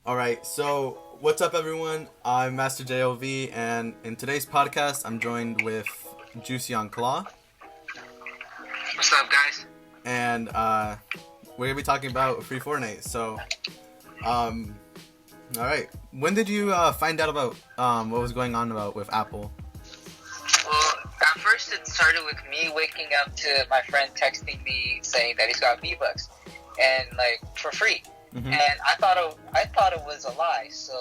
All right, so what's up, everyone? I'm Master JLV, and in today's podcast, I'm joined with Juicy on Claw, What's up, guys? and we're gonna be talking about free Fortnite. So, all right, when did you find out about what was going on with Apple? Well, at first it started with me waking up to my friend texting me saying that he's got V-Bucks, and for free. Mm-hmm. And I thought it was a lie. So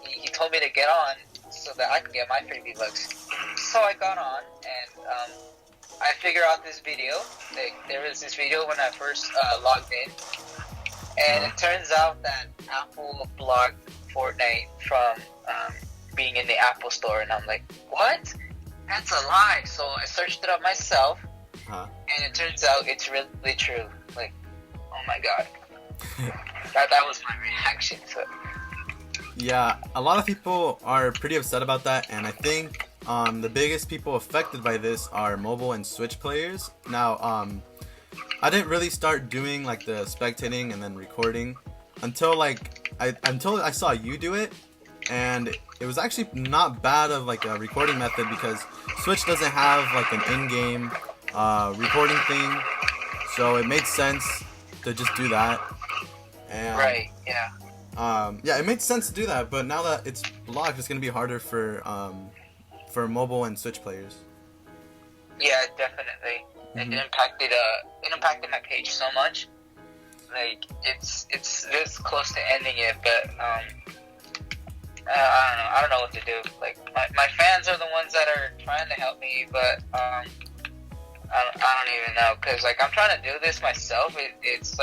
he told me to get on so that I could get my free V-Bucks. So I got on and I figured out this video. There was this video when I first logged in, and it turns out that Apple blocked Fortnite from being in the Apple Store, and I'm like, what? That's a lie. So I searched it up myself, and it turns out it's really true. Like, oh my god. That was my reaction to it. Yeah, a lot of people are pretty upset about that, and I think the biggest people affected by this are mobile and Switch players. Now, I didn't really start doing like the spectating and then recording until I saw you do it, and it was actually not bad of like a recording method because Switch doesn't have like an in-game recording thing, so it made sense to just do that. And, right, yeah. Yeah, it made sense to do that, but now that it's blocked, it's gonna be harder for mobile and Switch players. Yeah, definitely. Mm-hmm. It impacted my page so much. Like it's this close to ending it, but I don't know what to do. Like my fans are the ones that are trying to help me, but I don't even know, because like I'm trying to do this myself. It's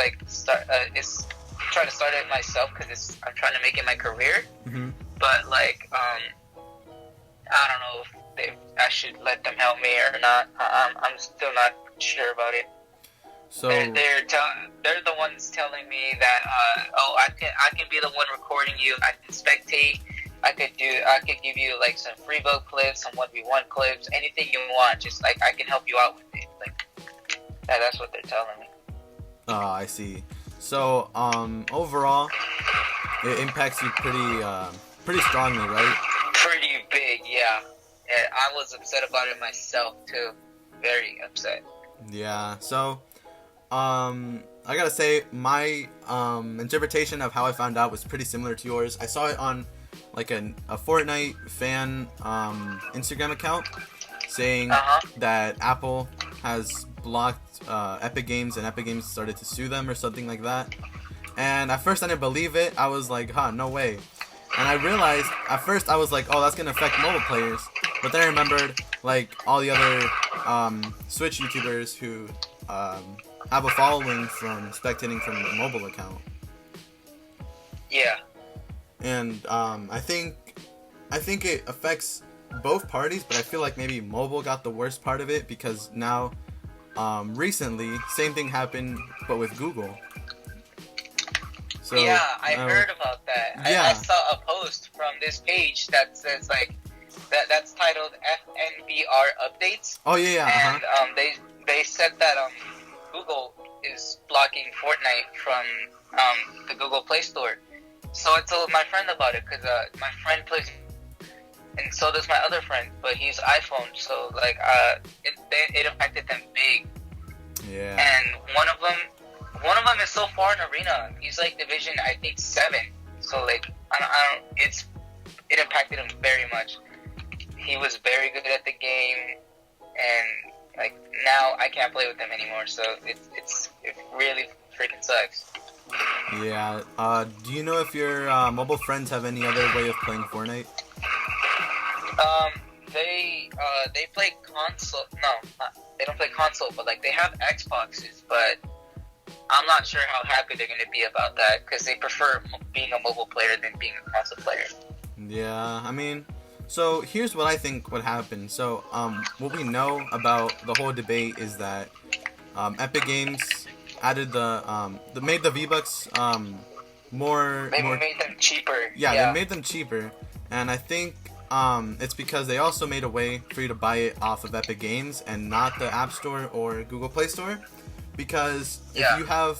trying to start it myself because I'm trying to make it my career. Mm-hmm. But I don't know if I should let them help me or not. I'm still not sure about it. So they're the ones telling me that I can be the one recording you. I can spectate. I could give you like some free vote clips, some 1v1 clips, anything you want. Just like I can help you out with it. Like that's what they're telling me. Oh, I see. So overall, it impacts you pretty strongly, right? Pretty big, yeah. And I was upset about it myself too. Very upset. Yeah. So I gotta say my interpretation of how I found out was pretty similar to yours. I saw it on like a Fortnite fan Instagram account saying that Apple has blocked Epic Games, and Epic Games started to sue them or something like that. And at first I didn't believe it. I was like, no way. And I realized at first I was like, oh, that's gonna affect mobile players. But then I remembered like all the other Switch YouTubers who have a following from spectating from the mobile account. Yeah. And I think it affects both parties, but I feel like maybe mobile got the worst part of it because now recently same thing happened but with Google. So yeah, I heard about that. Yeah. I saw a post from this page that says like that's titled FNBR updates. Oh yeah. And they said that Google is blocking Fortnite from the Google Play Store. So I told my friend about it because my friend plays, and so does my other friend, but he's iPhone. So like it affected them big. Yeah. And one of them is so far in arena. He's like division, I think 7. So like it impacted him very much. He was very good at the game, and like now I can't play with him anymore. So it really freaking sucks. Yeah. Do you know if your mobile friends have any other way of playing Fortnite? They play console. No, they don't play console, but like they have Xboxes. But I'm not sure how happy they're gonna be about that because they prefer being a mobile player than being a console player. Yeah, I mean, so here's what I think would happen. So what we know about the whole debate is that Epic Games added made the V-Bucks more Made them cheaper. Yeah, they made them cheaper, and I think it's because they also made a way for you to buy it off of Epic Games and not the App Store or Google Play Store. Because if you have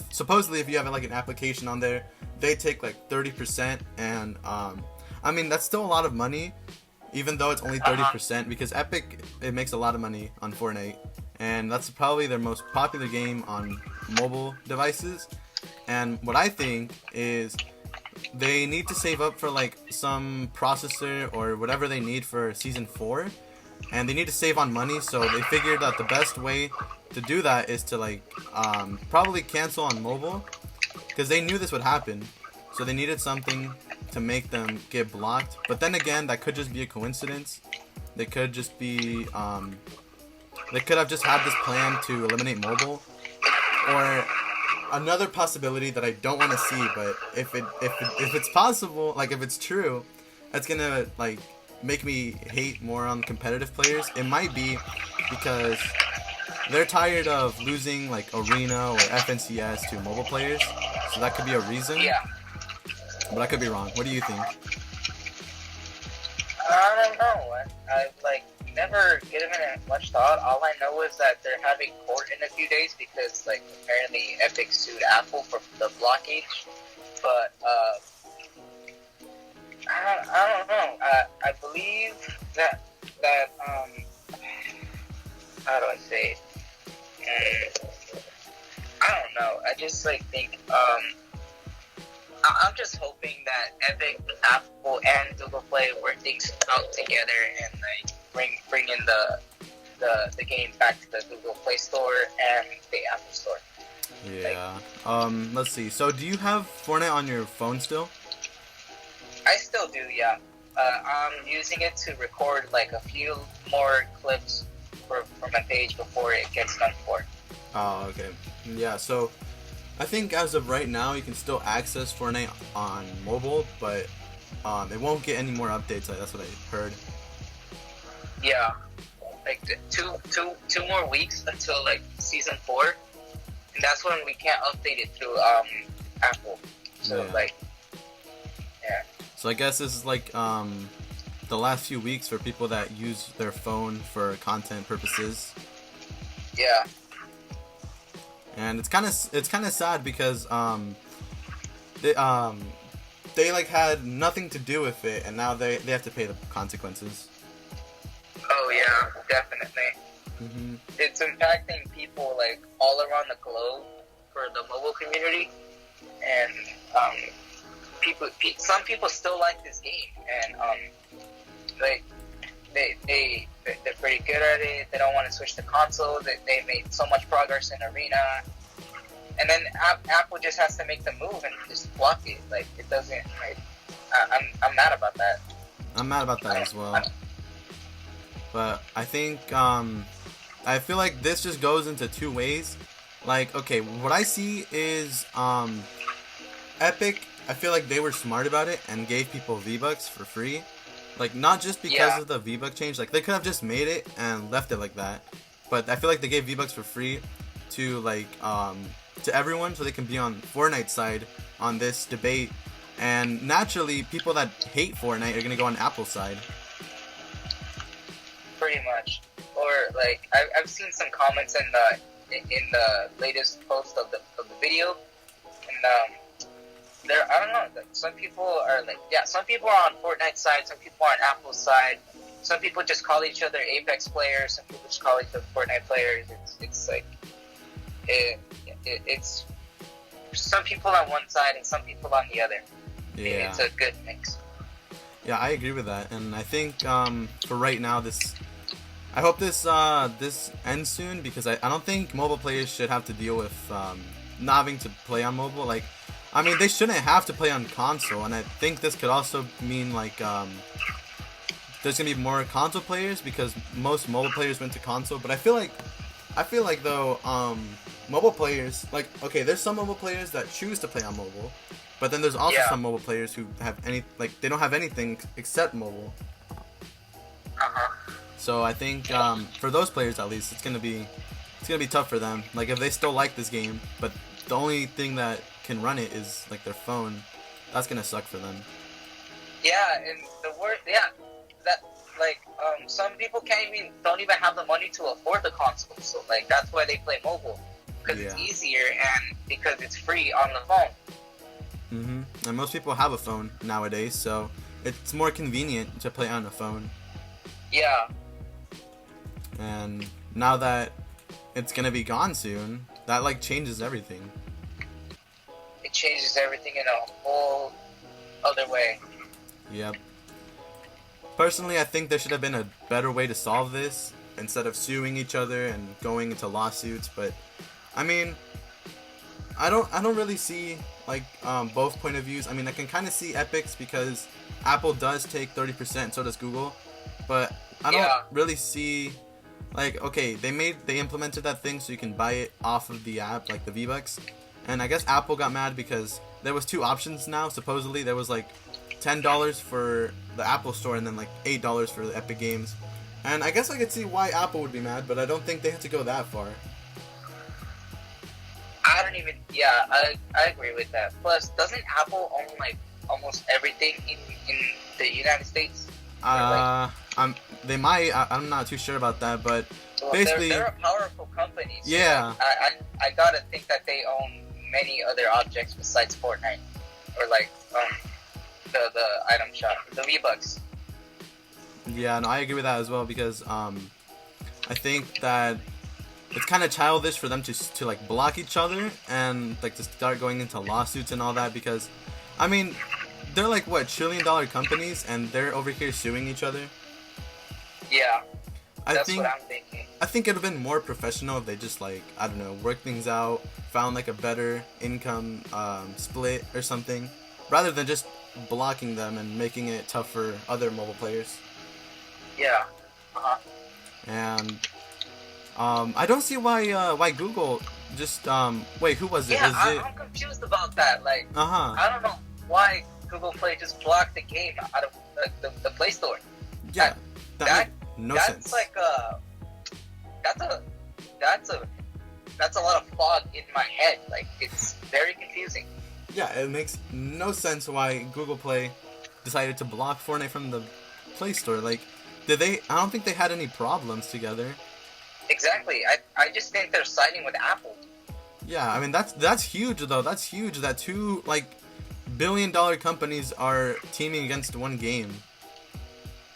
like an application on there, they take like 30%, and I mean that's still a lot of money, even though it's only 30%, because Epic, it makes a lot of money on Fortnite, and that's probably their most popular game on mobile devices. And what I think is they need to save up for like some processor or whatever they need for season 4, and they need to save on money, so they figured that the best way to do that is to like probably cancel on mobile, because they knew this would happen, so they needed something to make them get blocked. But then again, that could just be a coincidence. They could just be they could have just had this plan to eliminate mobile, or another possibility that I don't want to see, but if it's possible, like if it's true, that's gonna like make me hate more on competitive players. It might be because they're tired of losing like Arena or FNCS to mobile players, so that could be a reason. Yeah. But I could be wrong. What do you think? I don't know. I've like never given it much thought. All I know is that they're having court in a few days because like apparently Epic sued Apple for the blockage. But I don't know. I believe that how do I say it? I don't know. I just like think I'm just hoping that Epic, Apple, and Google Play work things out together and like bring in the game back to the Google Play Store and the Apple Store. Yeah. Let's see. So, do you have Fortnite on your phone still? I still do, yeah. I'm using it to record like a few more clips for my page before it gets done for. Oh, okay. Yeah. So, I think as of right now, you can still access Fortnite on mobile, but it won't get any more updates. That's what I heard. Yeah, like two more weeks until like season 4, and that's when we can't update it through Apple. So yeah. like, yeah. So I guess this is like the last few weeks for people that use their phone for content purposes. Yeah. And it's kind of sad because they like had nothing to do with it, and now they have to pay the consequences. Oh yeah, definitely. Mm-hmm. It's impacting people like all around the globe for the mobile community, and some people still like this game, and like they're pretty good at it. They don't want to switch to console. They made so much progress in Arena, and then Apple just has to make the move and just block it. Like it doesn't. Like, I'm mad about that. I'm mad about that as well. But I think I feel like this just goes into two ways. Like, okay, what I see is Epic. I feel like they were smart about it and gave people V-Bucks for free. Like, not just because of the V-Buck change. Like, they could have just made it and left it like that. But I feel like they gave V-Bucks for free to, like, to everyone so they can be on Fortnite's side on this debate. And naturally, people that hate Fortnite are going to go on Apple's side. Pretty much. Or, like, I've seen some comments in the latest post of the video. And, I don't know. Some people are like, some people are on Fortnite's side. Some people are on Apple's side. Some people just call each other Apex players. Some people just call each other Fortnite players. It's like, it's some people on one side and some people on the other. Yeah. It's a good mix. Yeah, I agree with that. And I think for right now, I hope this ends soon, because I don't think mobile players should have to deal with not having to play on mobile. Like, I mean, they shouldn't have to play on console, and I think this could also mean, like, there's gonna be more console players, because most mobile players went to console. But I feel like though, mobile players, like, okay, there's some mobile players that choose to play on mobile, but then there's also some mobile players who have they don't have anything except mobile. So I think for those players at least, it's gonna be tough for them. Like, if they still like this game, but the only thing that can run it is like their phone, that's gonna suck for them. Yeah, and the word, that like some people don't even have the money to afford the console, so like that's why they play mobile, because it's easier and because it's free on the phone. and most people have a phone nowadays, so it's more convenient to play on a phone. Yeah. And now that it's gonna be gone soon, that like changes everything. It changes everything in a whole other way. Yep. Personally, I think there should have been a better way to solve this instead of suing each other and going into lawsuits. But I mean, I don't really see like both point of views. I mean, I can kind of see Epic's because Apple does take 30%, so does Google. But I don't really see like, okay, they implemented that thing so you can buy it off of the app, like the V-Bucks. And I guess Apple got mad because there was two options now. Supposedly there was like $10 for the Apple Store and then like $8 for the Epic Games. And I guess I could see why Apple would be mad, but I don't think they had to go that far. I agree with that. Plus, doesn't Apple own like almost everything in the United States? They might. I'm not too sure about that, but well, basically, they're a powerful company. So yeah. I gotta think that they own many other objects besides Fortnite, or like the item shop, the V-Bucks. Yeah, no, I agree with that as well because I think that it's kind of childish for them to like block each other and like to start going into lawsuits and all that because, I mean, they're like what $1 trillion companies and they're over here suing each other. Yeah, that's what I'm thinking. I think it would have been more professional if they just like, I don't know, worked things out, found like a better income split or something, rather than just blocking them and making it tough for other mobile players. Yeah. And I don't see why Google just wait, who was it? Yeah, I'm confused about that. Like, I don't know why Google Play just blocked the game out of the Play Store. Yeah, that made no sense. That's like that's a lot of fog in my head. Like, it's very confusing. Yeah, it makes no sense why Google Play decided to block Fortnite from the Play Store. Like, I don't think they had any problems together. Exactly. I just think they're siding with Apple. Yeah, I mean that's huge though. That's huge that two like billion-dollar companies are teaming against one game.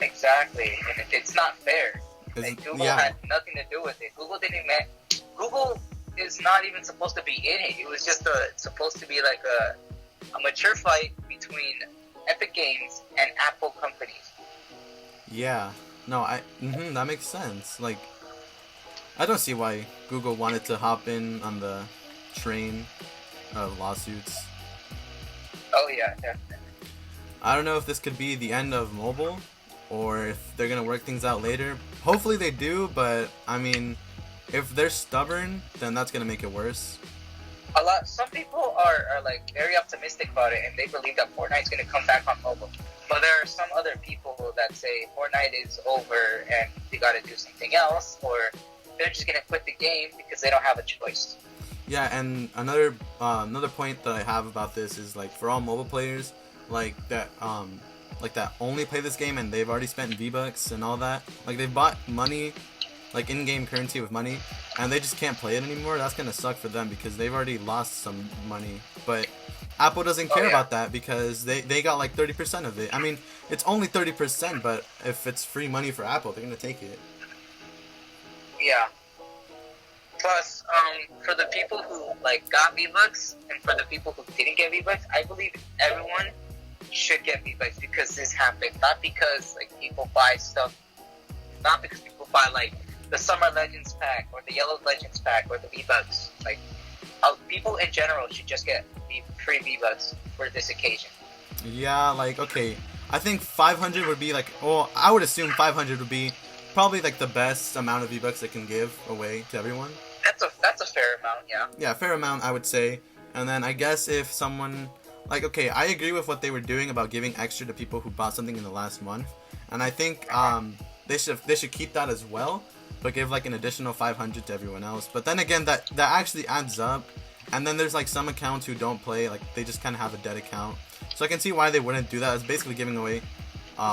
Exactly, and it's not fair. Like, Google had nothing to do with it. Google is not even supposed to be in it. It was just supposed to be like a mature fight between Epic Games and Apple companies. Yeah. No, that makes sense. Like, I don't see why Google wanted to hop in on the train of lawsuits. Oh yeah, definitely. I don't know if this could be the end of mobile, or if they're gonna work things out later. Hopefully they do, but I mean, if they're stubborn, then that's gonna make it worse. Some people are like very optimistic about it, and they believe that Fortnite's gonna come back on mobile. But there are some other people that say Fortnite is over and they gotta do something else, or they're just gonna quit the game because they don't have a choice. Yeah, and another point that I have about this is like for all mobile players, like that only play this game and they've already spent V-Bucks and all that. Like they've bought money, like in-game currency with money, and they just can't play it anymore. That's gonna suck for them because they've already lost some money. But Apple doesn't care about that because they got like 30% of it. I mean, it's only 30%, but if it's free money for Apple, they're gonna take it. Yeah. Plus, for the people who like got V-Bucks and for the people who didn't get V-Bucks, I believe everyone should get V-Bucks because this happened. Not because like people buy stuff. Not because people buy like the Summer Legends pack or the Yellow Legends pack or the V-Bucks. Like, people in general should just get free V-Bucks for this occasion. Yeah, like, okay. I think 500 would be like, well, I would assume 500 would be probably like the best amount of V-Bucks they can give away to everyone. That's a fair amount, yeah. Yeah, fair amount, I would say. And then I guess if someone, like, okay, I agree with what they were doing about giving extra to people who bought something in the last month. And I think they should keep that as well, but give like an additional 500 to everyone else. But then again, that actually adds up. And then there's like some accounts who don't play, like they just kind of have a dead account. So I can see why they wouldn't do that. It's basically giving away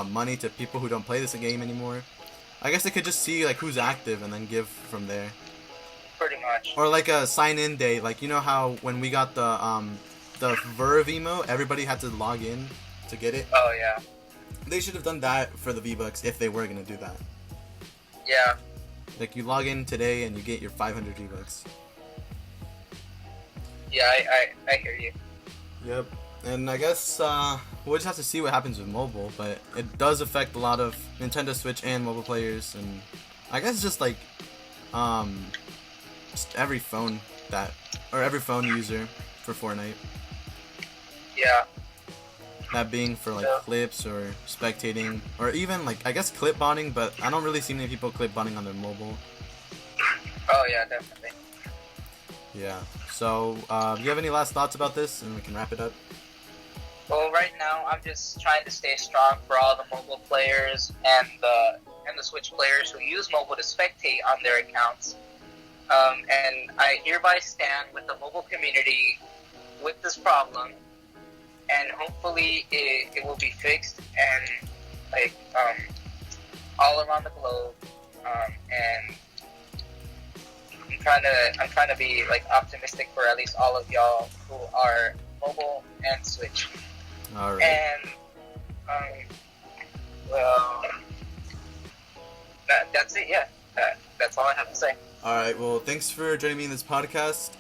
money to people who don't play this game anymore. I guess they could just see like who's active and then give from there. Pretty much. Or like a sign-in day, like you know how when we got the the Verve emote, everybody had to log in to get it. Oh yeah. They should have done that for the V-Bucks if they were gonna do that. Yeah. Like, you log in today and you get your 500 V-Bucks. Yeah, I hear you. Yep. And I guess we'll just have to see what happens with mobile, but it does affect a lot of Nintendo Switch and mobile players, and I guess just like just every phone user for Fortnite. Yeah. That being for like clips or spectating, or even like I guess clip bonding, but I don't really see many people clip bonding on their mobile. Oh yeah, definitely. Yeah. So, do you have any last thoughts about this, and we can wrap it up? Well, right now I'm just trying to stay strong for all the mobile players and the Switch players who use mobile to spectate on their accounts. And I hereby stand with the mobile community with this problem, and hopefully it will be fixed and like all around the globe. And I'm trying to be like optimistic for at least all of y'all who are mobile and Switch. All right. And well, that's it. Yeah, that's all I have to say. All right. Well, thanks for joining me in this podcast.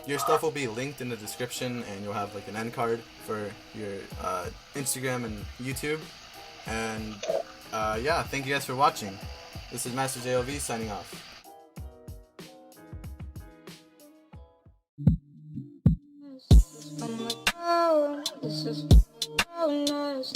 Your stuff will be linked in the description, and you'll have like an end card for your Instagram and YouTube. And yeah, thank you guys for watching. This is Master JLV signing off. This is so nice.